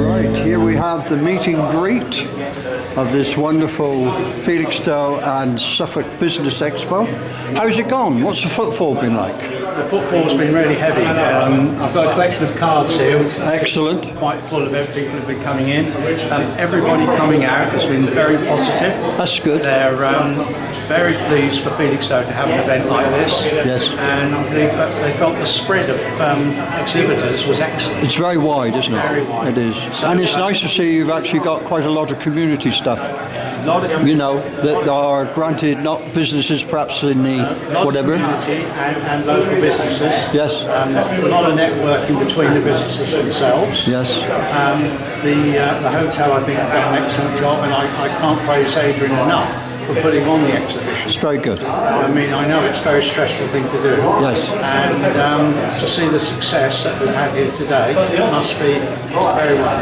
Right, here we have the meet and greet of this wonderful Felixstowe and Suffolk Business Expo. How's it gone? What's the footfall been like? The footfall's been really heavy. I've got a collection of cards here. Excellent. Quite full of people who've been coming in. Everybody coming out has been very positive. That's good. They're very pleased for Felixstowe to have an event like this. Yes. And they felt the spread of exhibitors was excellent. It's very wide, isn't it? Very wide. It is. So, and it's nice to see you've actually got quite a lot of community stuff. A lot of you know, that are granted not businesses perhaps in the whatever. Community and local businesses. Yes. A lot of networking between the businesses themselves. Yes. The hotel, I think, have done an excellent job, and I can't praise Adrian enough for putting on the exhibition. It's very good. I mean, I know it's a very stressful thing to do. Yes. And to see the success that we've had here today must be very well.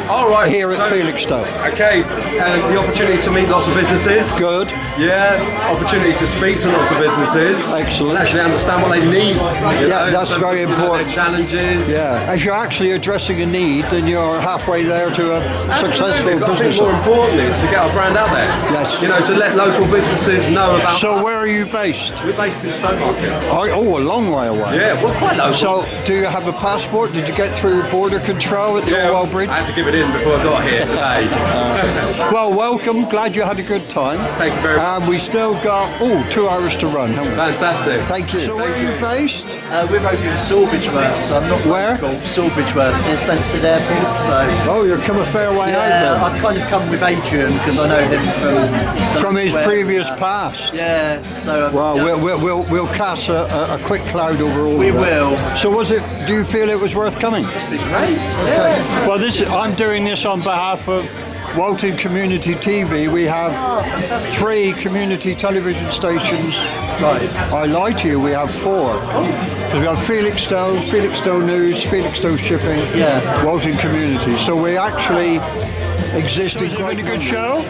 All right, here at Felixstowe. Okay, the opportunity to meet lots of businesses. Good. Yeah, opportunity to speak to lots of businesses. Excellent. And actually understand what they need. Yeah, that's very important. Their challenges. Yeah, if you're actually addressing a need, then you're halfway there to a successful But I think business. more importantly is to get our brand out there. Yes. You know, to let local businesses know about. So where are you based? We're based in Stowmarket. Oh, a long way away. Yeah, we're quite local. So, do you have a passport? Did you get through border control at the ORWELL Bridge? I had to give it in before I got here today. Well, welcome. Glad you had a good time. Thank you very much. And we still got 2 hours to run, haven't we? Fantastic. Thank you. So where are you based? We're over in Sawbridgeworth, so I'm not Where? local. Sawbridgeworth, near Stansted Airport. So Oh, you've come a fair way out there. I've kind of come with Adrian because I know him From his previous past. Yeah, so Well, we'll cast a quick cloud over all we of that. will. So do you feel it was worth coming? It's been great. Yeah. Well, I'm doing this on behalf of Walton Community TV. We have 3 community television stations. Right. I lie to you, we have 4. Because we have Felixstowe, Felixstowe News, Felixstowe Shipping, Walton Community. So we actually exist in quite a good show.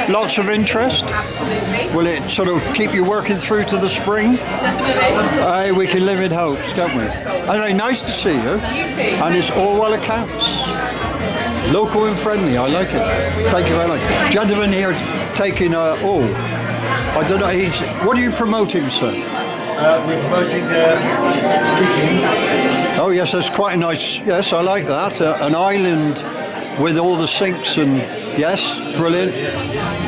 Lots of interest. Absolutely. Will it sort of keep you working through to the spring? Definitely. We can live in hopes, can't we? Anyway, nice to see you. You too. And it's ORWELL accounts. Local and friendly, I like it. Thank you very much. Gentleman here taking I don't know, what are you promoting, sir? We're promoting greetings. Oh yes, that's quite a nice, yes, I like that. An island with all the sinks and, yes, brilliant.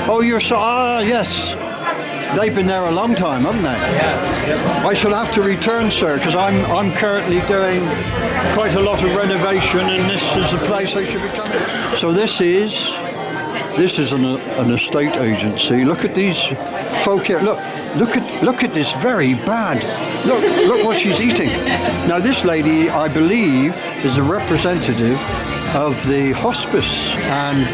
Oh, yes. They've been there a long time, haven't they? I shall have to return, sir, because I'm currently doing quite a lot of renovation, and this is the place I should be coming. So this is an estate agency. Look at these folk here. Look at this very bad. Look what she's eating. Now this lady, I believe, is a representative of the hospice, and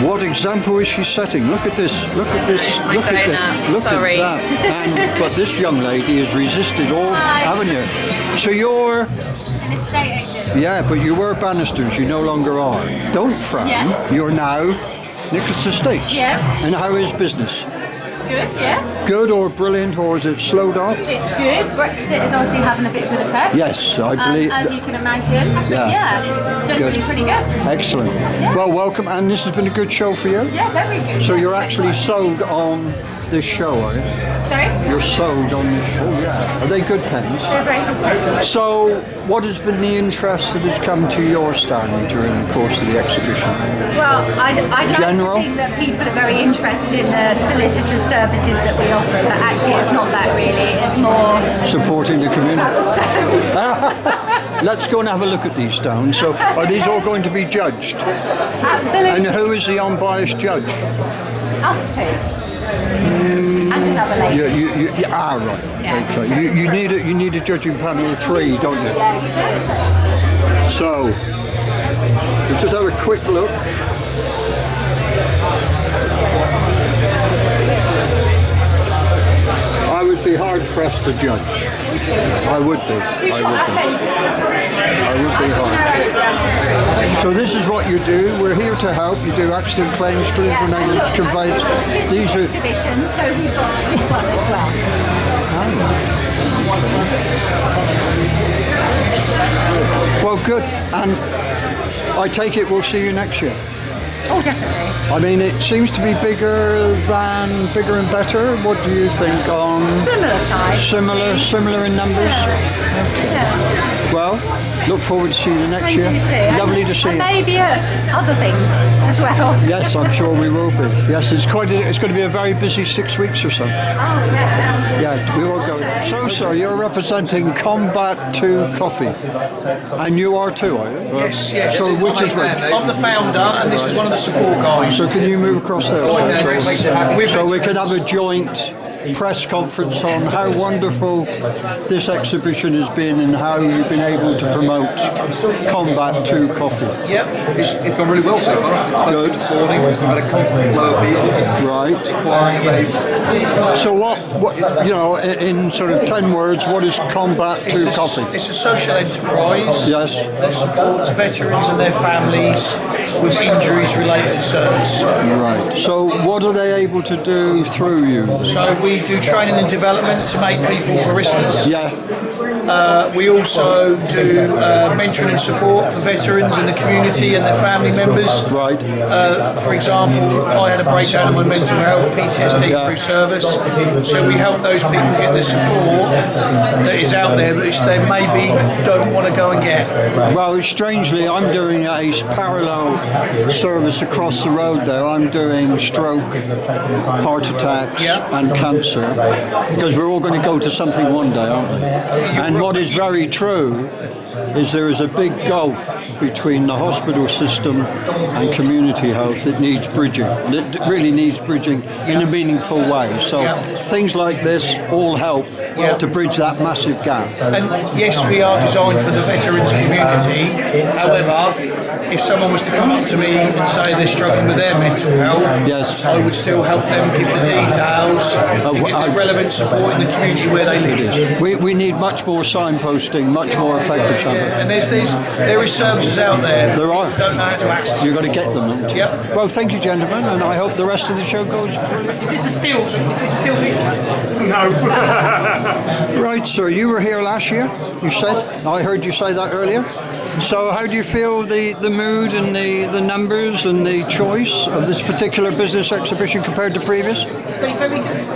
what example is she setting? Look at this, look at this, look at that. But this young lady has resisted all, haven't you? So you're An estate agent. yeah, but you were Bannisters, you no longer are. Don't frown. Yeah. You're now Nicholas Estates. Yeah. And how is business? Good, yeah. Good or brilliant, or is it slowed up? It's good. Brexit is obviously having a bit of an effect. Yes, I believe. As you can imagine. But generally pretty good. Excellent. Yeah. Well, welcome, and this has been a good show for you? Yeah, very good. So yeah, you're quite actually good. sold on this show, are you? Sorry? You're sold on this show, yeah. Are they good pens? They're very good. So, what has been the interest that has come to your stand during the course of the exhibition? Well, I'd like General? to think that people are very interested in the solicitor services that we offer, but actually it's not that really. It's more Supporting the community? stones. Let's go and have a look at these stones. So, are these all going to be judged? Absolutely. And who is the unbiased judge? Us two. And another lady. Right. Yeah. Okay. You need a judging panel of 3, don't you? So, we'll just have a quick look. be hard pressed to judge. I would be. I would be hard. So this is what you do. We're here to help. You do accident claims, critical negligence, conveyance. These are exhibitions, so we've got this one as well. well, good. And I take it we'll see you next year. Oh, definitely. I mean, it seems to be bigger and better. What do you think on Similar size. Similar in numbers? Yeah. Well, look forward to seeing you next Thank year. you too. Lovely to see and you. maybe other things as well. Yes, I'm sure we will be. Yes, it's going to be a very busy 6 weeks or so. Oh, yes. Yeah, we will go. So, sir, you're representing Combat 2 Coffee, and you are too, are you? Yes. So, which is which? I'm the founder, and this is one of the support guys. So, can you move across there? We've- So we can have a joint press conference on how wonderful this exhibition has been and how you've been able to promote Combat 2 Coffee. Yep, it's gone really well so far. It's Good. this morning. We've had a constant flow of people Right. inquiring about. So what in sort of 10 words, what is Combat 2 Coffee? It's a social enterprise Yes. that supports veterans and their families with injuries related to service. Right. So what are they able to do through you? So we do training and development to make people baristas. Yeah. We also do mentoring and support for veterans in the community and their family members. Right. For example, I had a breakdown of my mental health, PTSD through service. So we help those people get the support that is out there that they maybe don't want to go and get. Well, strangely, I'm doing a parallel service across the road there. I'm doing stroke, heart attacks, and cancer, because we're all going to go to something one day, aren't we? And what is very true is there is a big gulf between the hospital system and community health that needs bridging. It really needs bridging in a meaningful way. So things like this all help to bridge that massive gap. And yes, we are designed for the veterans community. However, if someone was to come up to me and say they're struggling with their mental health, Yes. I would still help them give the details, to get the relevant support in the community where they live. We need much more signposting, much more effective signposting. And there is services out there. There are. People don't know how to access them. You've got to get them. haven't you? Yep. Well, thank you, gentlemen, and I hope the rest of the show goes. Is this a still picture? Right, sir, you were here last year, you said. I heard you say that earlier. So how do you feel the mood and the numbers and the choice of this particular business exhibition compared to previous? It's been very good.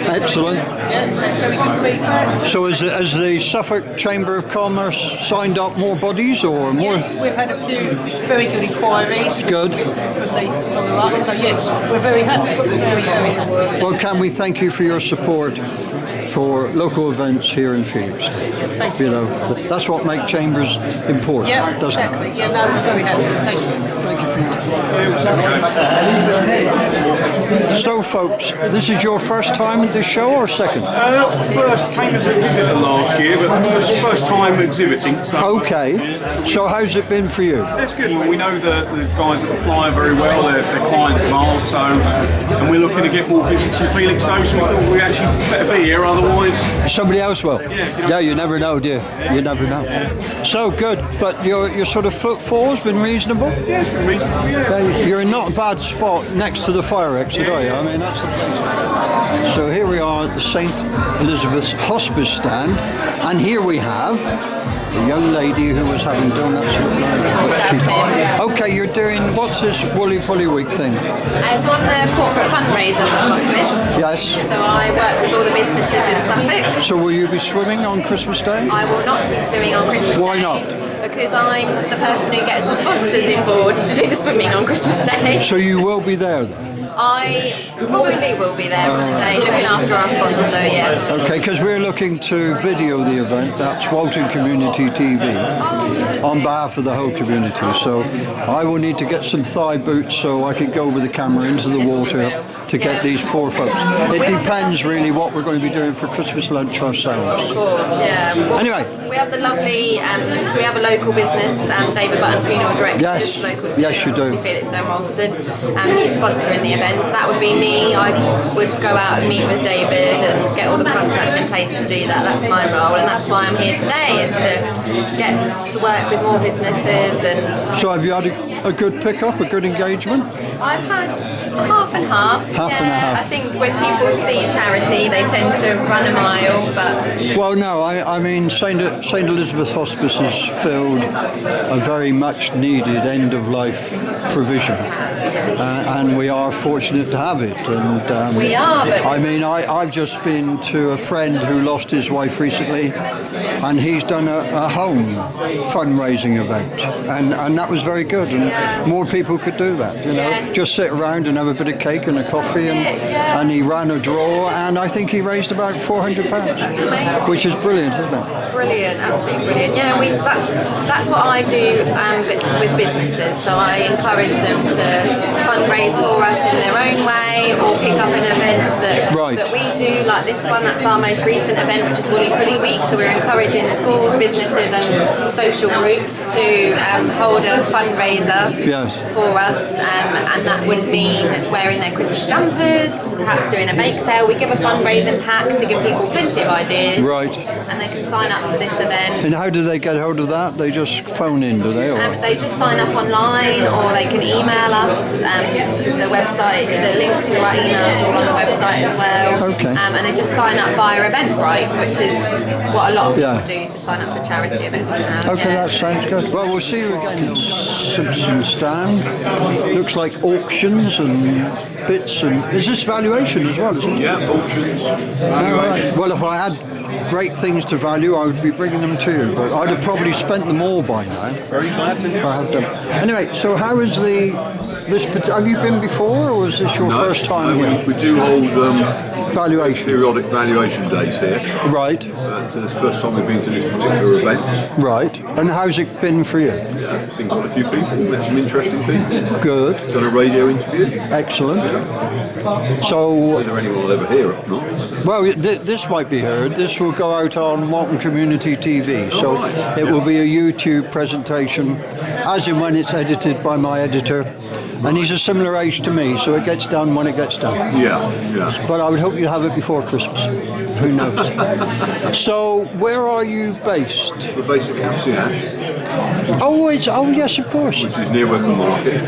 Excellent. Yeah, very good feedback. So has the Suffolk Chamber of Commerce signed up more bodies or more? Yes, we've had a few very good inquiries. Good. With some good leads to follow up. So yes, we're very happy. Very happy. Well, can we thank you for your support for local events here in Felixstowe? Thank you. You know, that's what makes chambers important, Yeah, doesn't exactly. Yeah, no, we're very happy. Thank you. it? Thank you for your time. So, folks, this is your first time at this show or second? First came as a visitor last year, but first time exhibiting. So Okay. So, how's it been for you? That's good. Well, we know the guys at the Flyer very well. They're clients of ours, so and we're looking to get more business in Felixstowe. So we thought we actually better be here, otherwise. Somebody else will. Yeah, you never know, do you? You never know. So good, but your sort of footfall's been reasonable. Yeah, it's been reasonable. Yeah. You're in not a bad spot next to the fire exit, are you? I mean, that's the place. So here we are at the St. Elizabeth's Hospice stand, and here we have a young lady who was having donuts. Okay, you're doing, what's this Woolly Pully Week thing? So I'm the corporate fundraiser for the hospice. Yes. So I work with all the businesses in Suffolk. So will you be swimming on Christmas Day? I will not be swimming on Christmas Why Day. not? Because I'm the person who gets the sponsors in board to do the swimming on Christmas Day. So you will be there then? I probably will be there on the day looking after our sponsor, yes. Okay, because we're looking to video the event. That's Walton Community TV on behalf of the whole community. So I will need to get some thigh boots so I can go with the camera into the water to get these poor folks. It depends really what we're going to be doing for Christmas lunch ourselves. Of course, yeah. Well, Anyway. we have the lovely, so we have a local business, David Button, funeral director, Yes. is local to Yes, you do. Felixstowe and Rolton. He's sponsoring the events. That would be me. I would go out and meet with David and get all the contract in place to do that. That's my role, and that's why I'm here today, is to get to work with more businesses. And So have you had a good pickup, a good engagement? I've had half and half. Half and a half. I think when people see charity, they tend to run a mile, but Well, no, I mean, St. Elizabeth Hospice has filled a very much needed end-of-life provision. And we are fortunate to have it. And we are, but I mean, I've just been to a friend who lost his wife recently, and he's done a home fundraising event, and that was very good. And more people could do that, you know, Yes. just sit around and have a bit of cake and a coffee, and he ran a draw, and I think he raised about £400, amazing. which is brilliant, isn't it? brilliant, absolutely brilliant. Yeah, that's what I do with businesses. So I encourage them to fundraise for us in their own way, or pick up an event that we do, like this one. That's our most recent event, which is Woolly Pully Week. So we're encouraging schools, businesses, and social groups to hold a fundraiser for us, and that would mean wearing their Christmas jumpers, perhaps doing a bake sale. We give a fundraising pack to give people plenty of ideas, and they can sign up to this event. And how do they get hold of that? They just phone in, do they? Or? They just sign up online, or they can email us. The website, the links to our emails are all on the website as well. Okay. And they just sign up via Eventbrite, which is what a lot of people do to sign up for charity events now. Okay, that sounds good. Well, we'll see you again at Simpson stand. Looks like auctions and bits, and is this valuation as well, isn't it? Yeah, auctions, Right. Well, if I had great things to value, I would be bringing them to you, but I'd have probably spent them all by now. Very glad to. If I had done. Anyway, so how is have you been before, or is this your first time here? We do hold valuation, periodic valuation days here. Right. It's the first time we've been to this particular event. Right. And how's it been for you? Yeah, I've seen quite a few people, met some interesting people. Good. Done a radio interview. Excellent. So, whether anyone will ever hear it or not. Well, this might be heard. This will go out on Walton Community TV, so it will be a YouTube presentation, as in when it's edited by my editor. And he's a similar age to me, so it gets done when it gets done. Yeah. But I would hope you have it before Christmas. Who knows? So, where are you based? We're based at Capsiash. Oh, yes, of course. Which is near Wickham Market.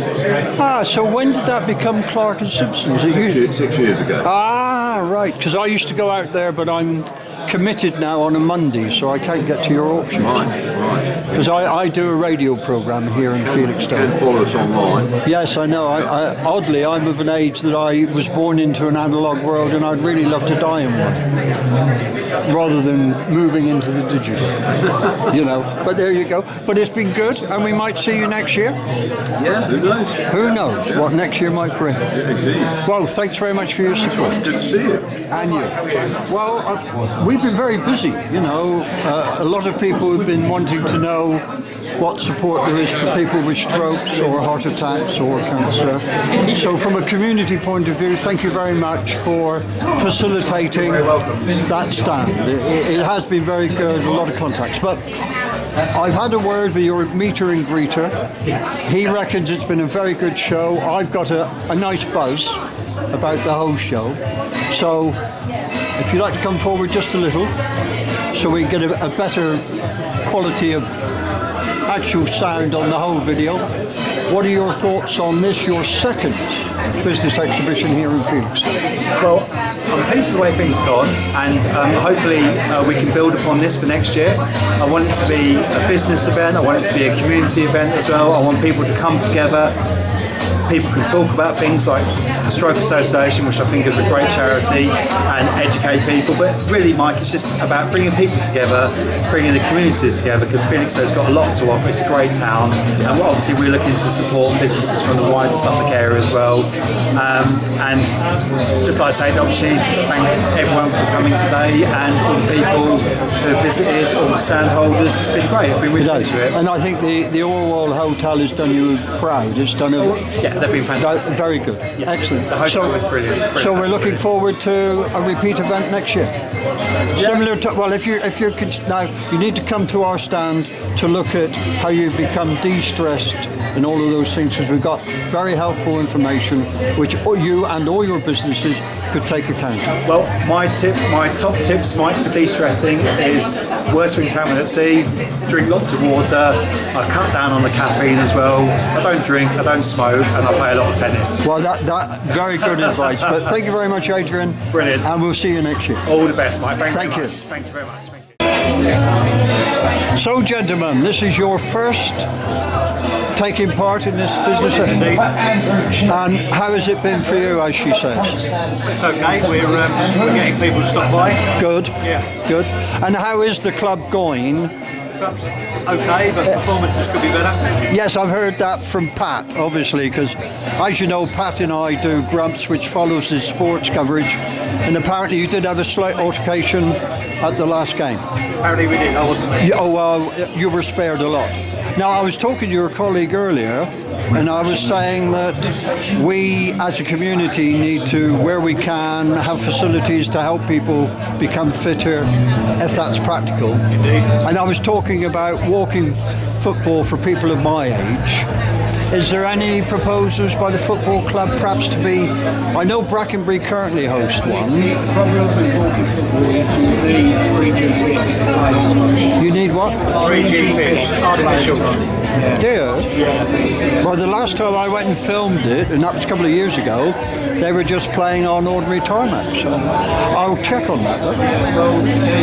So when did that become Clark and Simpson? 6 years ago. Right, because I used to go out there, but I'm committed now on a Monday, so I can't get to your auction. Right. Because I do a radio programme here in Felixstowe. You can follow us online. Yes, I know. Oddly, I'm of an age that I was born into an analogue world, and I'd really love to die in one, rather than moving into the digital. You know, but there you go. But it's been good, and we might see you next year. Yeah, who knows? Who knows what next year might bring. Yeah, indeed. Well, thanks very much for your support. Good to see you. And you. Well, we've been very busy, you know. A lot of people have been wanting to know what support there is for people with strokes or heart attacks or cancer. So from a community point of view, thank you very much for facilitating that stand. It has been very good, a lot of contacts. But I've had a word with your meter and greeter. Yes. He reckons it's been a very good show. I've got a nice buzz about the whole show. So if you'd like to come forward just a little, so we get a better quality of actual sound on the whole video. What are your thoughts on this, your second business exhibition here in Felixstowe? Well, I'm pleased with the way things have gone, and hopefully we can build upon this for next year. I want it to be a business event, I want it to be a community event as well. I want people to come together. People can talk about things like the Stroke Association, which I think is a great charity, and educate people. But really, Mike, it's just about bringing people together, bringing the communities together, because Felixstowe's got a lot to offer. It's a great town, and obviously we're looking to support businesses from the wider Suffolk area as well. And just like to take the opportunity to thank everyone for coming today, and all the people who have visited, all the stand holders. It's been great. I've been really pleased with it. And I think the ORWELL Hotel has done you proud. It's done they've been fantastic. That's very good. Yeah. Excellent. The hotel was brilliant. So we're looking forward to a repeat event next year. Similar to, well, if you now you need to come to our stand to look at how you become de-stressed and all of those things, because we've got very helpful information which you and all your businesses could take account of. Well, my top tips, Mike, for de-stressing is worst things happen at sea. Drink lots of water. I cut down on the caffeine as well. I don't drink, I don't smoke, and I play a lot of tennis. Well, that very good advice. But thank you very much, Adrian. Brilliant. And we'll see you next year. All the best, Mike. Thank you. Thank you very much. Thank you. So, gentlemen, this is your first taking part in this business. And how has it been for you, as she says? It's okay. We're getting people to stop by. Good. Yeah. Good. And how is the club going? Club's okay, but performances could be better. Yes, I've heard that from Pat, obviously, because as you know, Pat and I do Grumps, which follows his sports coverage, and apparently you did have a slight altercation at the last game. Apparently we did. I wasn't there. Oh, well, you were spared a lot. Now, I was talking to your colleague earlier, and I was saying that we as a community need to, where we can, have facilities to help people become fitter, if that's practical. Indeed. And I was talking about walking football for people of my age. Is there any proposals by the football club perhaps to be, I know Brackenbury currently host one. The problem with walking football is you need 3G pitch. You need what? 3G pitch, artificial. Do you? Yeah. Well, the last time I went and filmed it, and that was a couple of years ago, they were just playing on ordinary tarmac. So I'll check on that.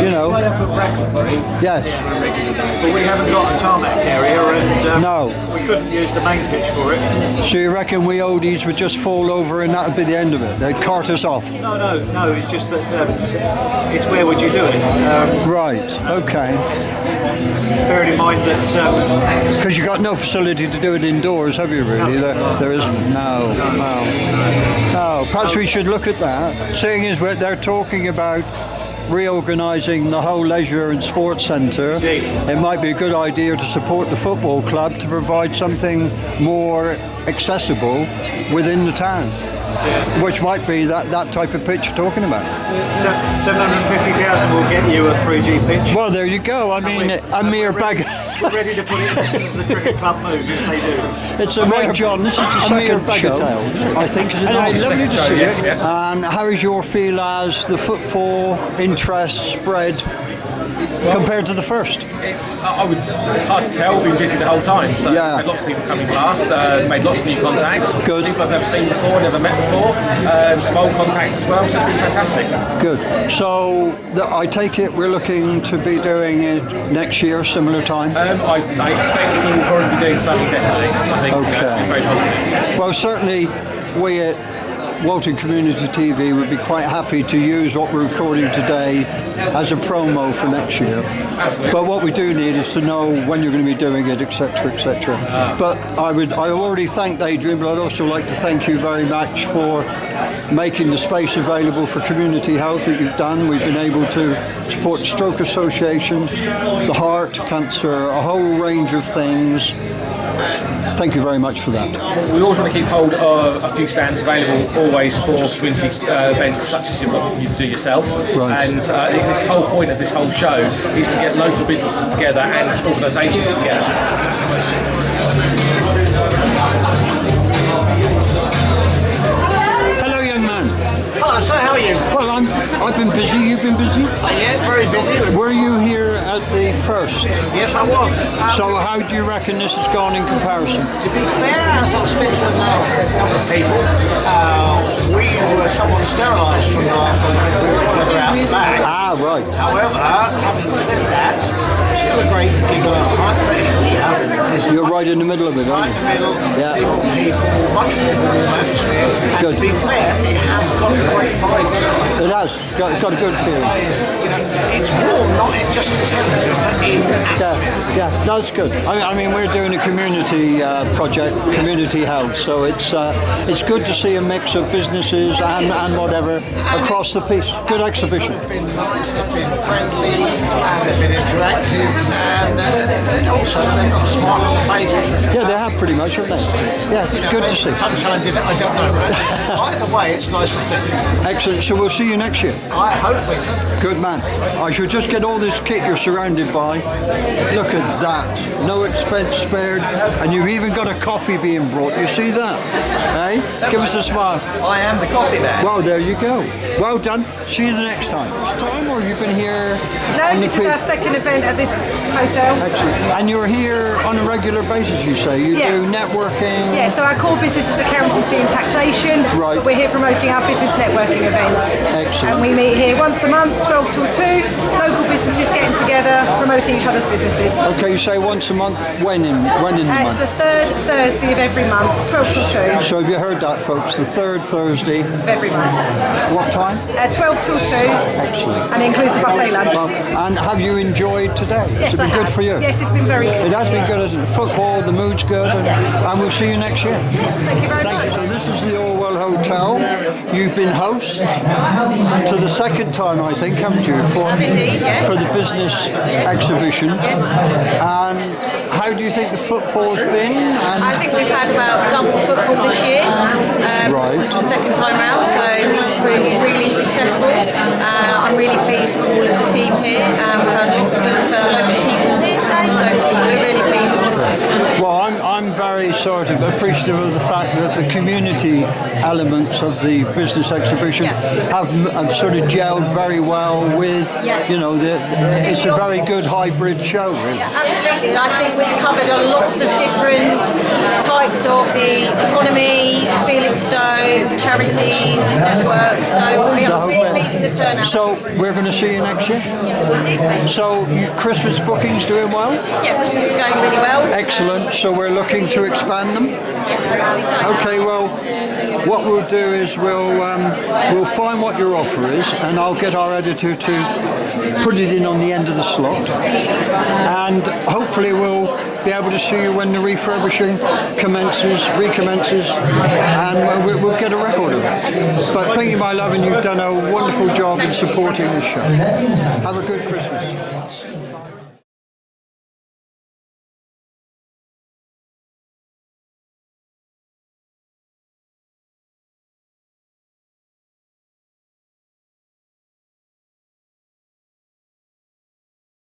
You know. Yes. But we haven't got a tarmac area, and no, we couldn't use the main pitch for it. So you reckon we oldies would just fall over and that would be the end of it? They'd cart us off? No. It's just that it's where would you do it? Right. Okay. Bearing in mind that because you've got no facility to do it indoors, have you? Really? There isn't. No. Perhaps we should look at that. Seeing as they're talking about reorganising the whole leisure and sports centre, it might be a good idea to support the football club to provide something more accessible within the town, which might be that type of pitch you're talking about. 750,000 will get you a 3G pitch. Well, there you go. I mean, a mere bag. We're ready to put it as soon as the cricket club moves, if they do. It's a mere, John, this is the second bagatelle, I think. Anyway, lovely to see you. And how is your feel as the footfall interest spread compared to the first? It's hard to tell. We've been busy the whole time, so yeah. Had lots of people coming past, made lots of new contacts. Good. People I've never seen before, never met before. Some old contacts as well, so it's been fantastic. Good. So I take it we're looking to be doing it next year, similar time? I expect we'll probably be doing something definitely. I think it's very positive. Well, certainly we at Walton Community TV would be quite happy to use what we're recording today as a promo for next year. Absolutely. But what we do need is to know when you're going to be doing it, etc., etc. But I already thanked Adrian, but I'd also like to thank you very much for making the space available for community health that you've done. We've been able to support the Stroke Association, the heart, cancer, a whole range of things. Thank you very much for that. We always want to keep hold of a few stands available always for community events such as what you do yourself. Right. And this whole point of this whole show is to get local businesses together and organisations together. Hello, young man. Hello, sir. How are you? Well, I've been busy. You've been busy? Yes, very busy. Were you here at the first? Yes, I was. So how do you reckon this has gone in comparison? To be fair, as I've spoken to a number of people, we were somewhat sterilised from the last one because we were further out the back. Ah, right. However, having said that, it's still a great gig last night, but here, you're right in the middle of it, aren't you? Right in the middle, yeah. People, much more warm atmosphere, and good. To be fair, it has got a great vibe. It has got a good feeling. It's warm, not just in temperature, but in atmosphere. Yeah, that's good. I mean, we're doing a community project, community health, so it's good to see a mix of businesses and whatever across the piece. Good exhibition. They've been nice, they've been friendly, and they've been interactive, and also they've got a smile on their faces. Yeah, they have pretty much, haven't they? Yeah, good to see. Sunshine did it, I don't know. Either way, it's nice to see. Excellent. So we'll see you next year. I hopefully so. Good man. I should just get all this kit you're surrounded by. Look at that. No expense spared. And you've even got a coffee being brought. You see that? Hey? Give us a smile. I am the coffee man. Well, there you go. Well done. See you the next time. Time or you've been here? No, this is our second event at this hotel. Excellent. And you're here on a regular basis, you say? You Yes. do networking? Yeah, so our core business is accountancy and taxation. Right. But we're here promoting our business networking events. Excellent. And we meet here once a month, 12 till 2. Local businesses getting together, promoting each other's businesses. Okay, you say once a month. When in the It's month? the third Thursday of every month, 12 till 2. So have you heard that, folks? The third Thursday. Of every month. What time? 12 till 2. Excellent. And it includes a buffet lunch. Well, and have you enjoyed today? Yes, It's been I good have. for you? Yes, it's been very good. It has been good, hasn't it? Football, the mood's good, and we'll see you next year. Yes, thank you very much. So this is the Orwell Hotel. You've been host to the second time, I think, haven't you? Indeed, yes. For the business exhibition. Yes. And how do you think the football's been? And I think we've had about double footfall this year, Right. the second time round, so it's been really successful. I'm really pleased for all of the team here. We've had lots of local people here today, so we're really pleased with what's happening. well, I'm very sort of appreciative of the fact that the community elements of the business exhibition have sort of gelled very well with, you know, it's a very good hybrid show, really. Yeah, absolutely. I think we've covered lots of different types of the economy, Felixstowe, charities, networks, so I'm really pleased with the turnout. So we're going to see you next year? Yeah, indeed. So Christmas bookings doing well? Yeah, Christmas is going really well. Excellent. So we're looking to expand them? Okay, well, what we'll do is we'll find what your offer is, and I'll get our editor to put it in on the end of the slot, and hopefully we'll be able to see you when the refurbishing recommences, and we'll get a record of it. But thank you, my love, and you've done a wonderful job in supporting this show. Have a good Christmas.